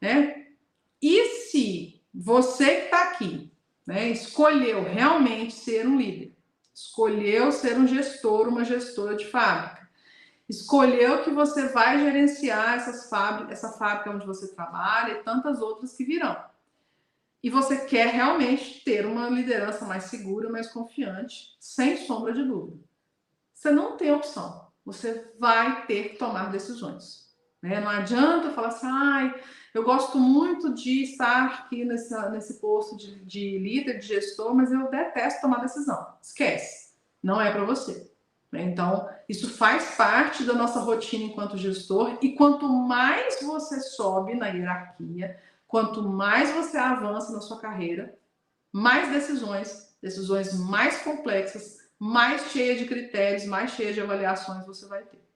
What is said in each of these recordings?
né? E se você que está aqui, né, escolheu realmente ser um líder, escolheu ser um gestor, uma gestora de fábrica, escolheu que você vai gerenciar essa fábrica onde você trabalha e tantas outras que virão, e você quer realmente ter uma liderança mais segura, mais confiante, sem sombra de dúvida, você não tem opção. Você vai ter que tomar decisões, né? Não adianta falar assim, eu gosto muito de estar aqui nesse posto de líder, de gestor, mas eu detesto tomar decisão. Esquece, não é para você. Então, isso faz parte da nossa rotina enquanto gestor, e quanto mais você sobe na hierarquia, quanto mais você avança na sua carreira, mais decisões mais complexas, mais cheia de critérios, mais cheia de avaliações você vai ter,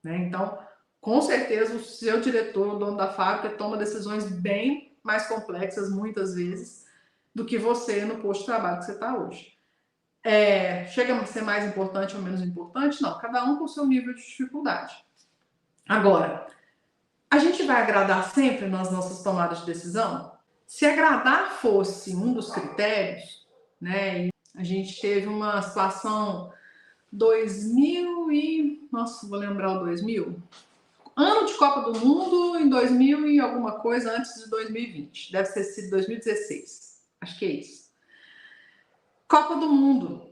né? Então, com certeza, o seu diretor, o dono da fábrica, toma decisões bem mais complexas, muitas vezes, do que você no posto de trabalho que você está hoje. Chega a ser mais importante ou menos importante? Não, cada um com o seu nível de dificuldade. Agora, a gente vai agradar sempre nas nossas tomadas de decisão? Se agradar fosse um dos critérios, né? A gente teve uma situação 2000 e... Nossa, vou lembrar o 2000. Ano de Copa do Mundo em 2000 e alguma coisa antes de 2020. Deve ter sido 2016. Acho que é isso. Copa do Mundo.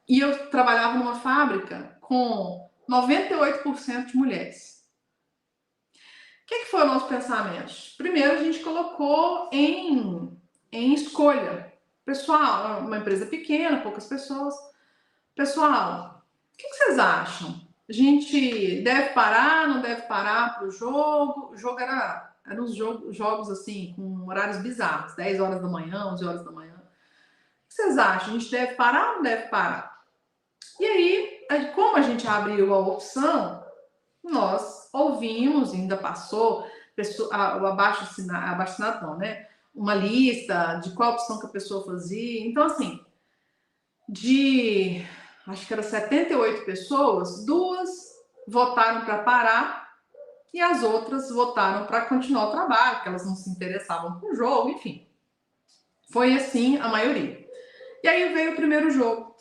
E eu trabalhava numa fábrica com 98% de mulheres. O que foi o nosso pensamento? Primeiro, a gente colocou em escolha. Pessoal, uma empresa pequena, poucas pessoas. Pessoal, o que vocês acham? A gente deve parar, não deve parar para o jogo? O jogo eram uns jogos assim, com horários bizarros, 10 horas da manhã, 11 horas da manhã. O que vocês acham? A gente deve parar ou não deve parar? E aí, como a gente abriu a opção, nós ouvimos, ainda passou o abaixo-assinado não, né? Uma lista de qual opção que a pessoa fazia. Então, assim, acho que eram 78 pessoas, 2 votaram para parar e as outras votaram para continuar o trabalho, porque elas não se interessavam com o jogo, enfim. Foi assim a maioria. E aí veio o primeiro jogo.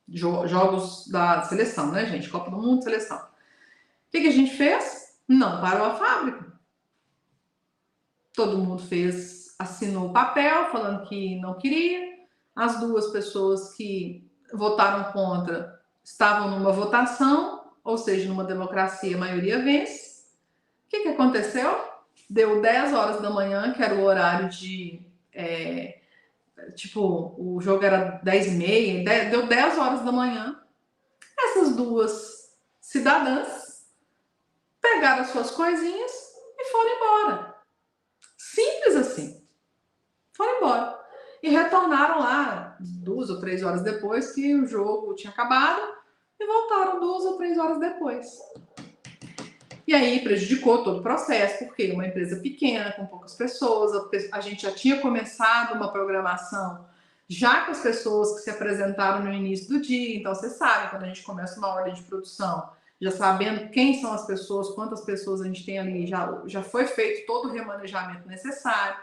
Jogos da seleção, né, gente? Copa do Mundo, seleção. O que a gente fez? Não parou a fábrica. Todo mundo assinou o papel falando que não queria. As 2 pessoas que votaram contra estavam numa votação, ou seja, numa democracia, a maioria vence. O que aconteceu? Deu 10 horas da manhã, que era o horário de... o jogo era 10h30, deu 10 horas da manhã. Essas 2 cidadãs pegaram as suas coisinhas e foram embora. Simples assim. Foram embora. E retornaram lá 2 ou 3 horas depois que o jogo tinha acabado e voltaram 2 ou 3 horas depois. E aí prejudicou todo o processo, porque uma empresa pequena, com poucas pessoas, a gente já tinha começado uma programação já com as pessoas que se apresentaram no início do dia. Então, vocês sabem, quando a gente começa uma ordem de produção, já sabendo quem são as pessoas, quantas pessoas a gente tem ali, já foi feito todo o remanejamento necessário.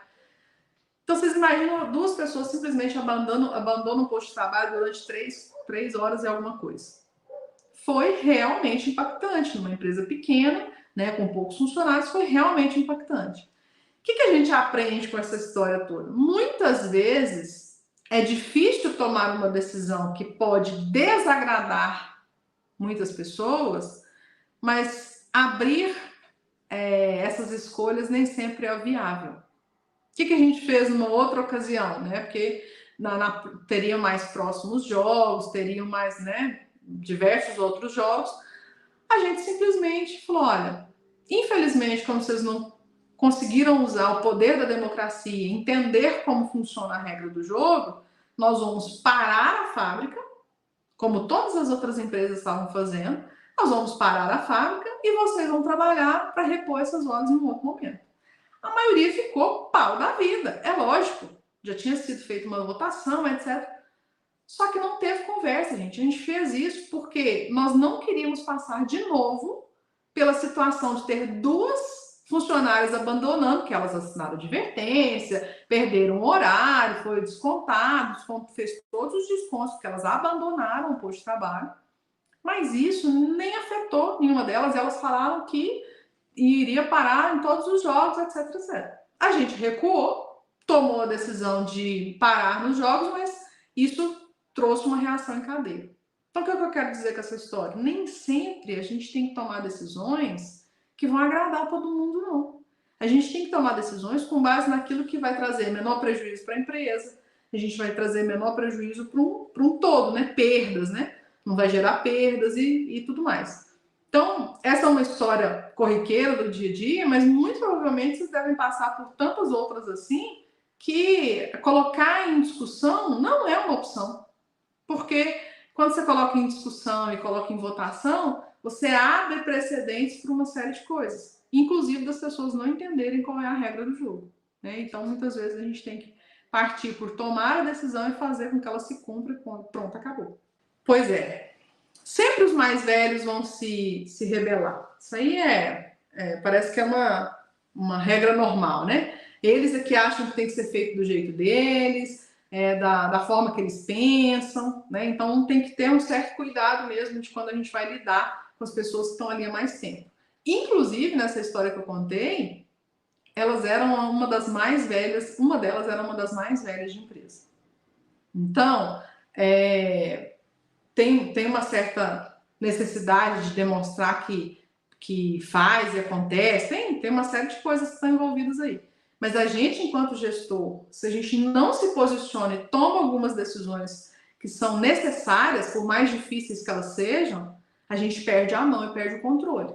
Então, vocês imaginam 2 pessoas simplesmente abandonam o posto de trabalho durante 3 horas e alguma coisa. Foi realmente impactante. Numa empresa pequena, né, com poucos funcionários, foi realmente impactante. O que a gente aprende com essa história toda? Muitas vezes é difícil tomar uma decisão que pode desagradar muitas pessoas, mas abrir essas escolhas nem sempre é viável. O que a gente fez numa outra ocasião, né? Porque teriam mais próximos jogos, teriam mais, né, diversos outros jogos. A gente simplesmente falou, olha, infelizmente, como vocês não conseguiram usar o poder da democracia, entender como funciona a regra do jogo, nós vamos parar a fábrica, como todas as outras empresas estavam fazendo, nós vamos parar a fábrica e vocês vão trabalhar para repor essas horas em um outro momento. A maioria ficou pau da vida, é lógico, já tinha sido feita uma votação, etc. Só que não teve conversa, gente. A gente fez isso porque nós não queríamos passar de novo pela situação de ter 2 funcionários abandonando, que elas assinaram advertência, perderam o horário, foi descontado, fez todos os descontos, porque elas abandonaram o posto de trabalho. Mas isso nem afetou nenhuma delas, elas falaram que iria parar em todos os jogos, etc, etc. A gente recuou, tomou a decisão de parar nos jogos, mas isso trouxe uma reação em cadeia. Então, o que eu quero dizer com essa história? Nem sempre a gente tem que tomar decisões que vão agradar todo mundo, não. A gente tem que tomar decisões com base naquilo que vai trazer menor prejuízo para a empresa, a gente vai trazer menor prejuízo para um todo, né? Perdas, né? Não vai gerar perdas e tudo mais. Então, essa é uma história corriqueira do dia a dia, mas muito provavelmente vocês devem passar por tantas outras assim, que colocar em discussão não é uma opção. Porque quando você coloca em discussão e coloca em votação, você abre precedentes para uma série de coisas, inclusive das pessoas não entenderem qual é a regra do jogo, né? Então, muitas vezes a gente tem que partir por tomar a decisão e fazer com que ela se cumpra e pronto, acabou. Pois é, sempre os mais velhos vão se rebelar. Isso aí parece que é uma regra normal, né? Eles é que acham que tem que ser feito do jeito deles, da forma que eles pensam, né? Então tem que ter um certo cuidado mesmo de quando a gente vai lidar com as pessoas que estão ali há mais tempo. Inclusive, nessa história que eu contei, elas eram uma das mais velhas, uma delas era uma das mais velhas de empresa. Então, tem uma certa necessidade de demonstrar que faz e acontece, tem uma série de coisas que estão envolvidas aí. Mas a gente, enquanto gestor, se a gente não se posiciona e toma algumas decisões que são necessárias, por mais difíceis que elas sejam, a gente perde a mão e perde o controle.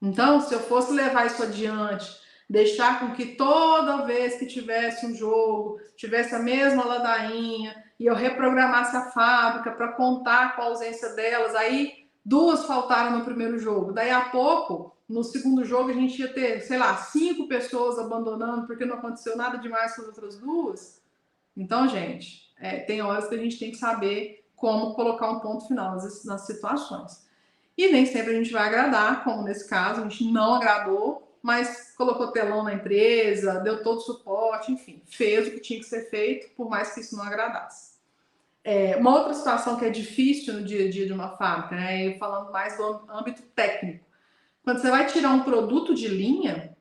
Então, se eu fosse levar isso adiante, deixar com que toda vez que tivesse um jogo, tivesse a mesma ladainha, e eu reprogramasse a fábrica para contar com a ausência delas, aí 2 faltaram no primeiro jogo. Daí a pouco, no segundo jogo, a gente ia ter, sei lá, 5 pessoas abandonando porque não aconteceu nada demais com as outras 2. Então, gente, tem horas que a gente tem que saber como colocar um ponto final nas situações. E nem sempre a gente vai agradar, como nesse caso, a gente não agradou, mas colocou telão na empresa, deu todo o suporte, enfim, fez o que tinha que ser feito, por mais que isso não agradasse. Uma outra situação que é difícil no dia a dia de uma fábrica, né, e falando mais do âmbito técnico, quando você vai tirar um produto de linha,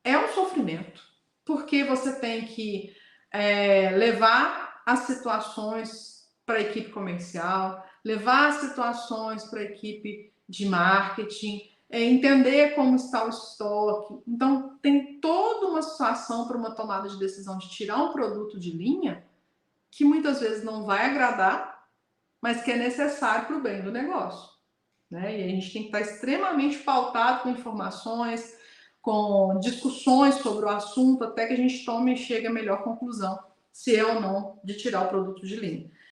é um sofrimento, porque você tem que levar as situações para a equipe comercial, levar as situações para a equipe de marketing, entender como está o estoque. Então, tem toda uma situação para uma tomada de decisão de tirar um produto de linha que muitas vezes não vai agradar, mas que é necessário para o bem do negócio, né? E a gente tem que estar extremamente pautado com informações, com discussões sobre o assunto, até que a gente tome e chegue à melhor conclusão, se é ou não de tirar o produto de linha.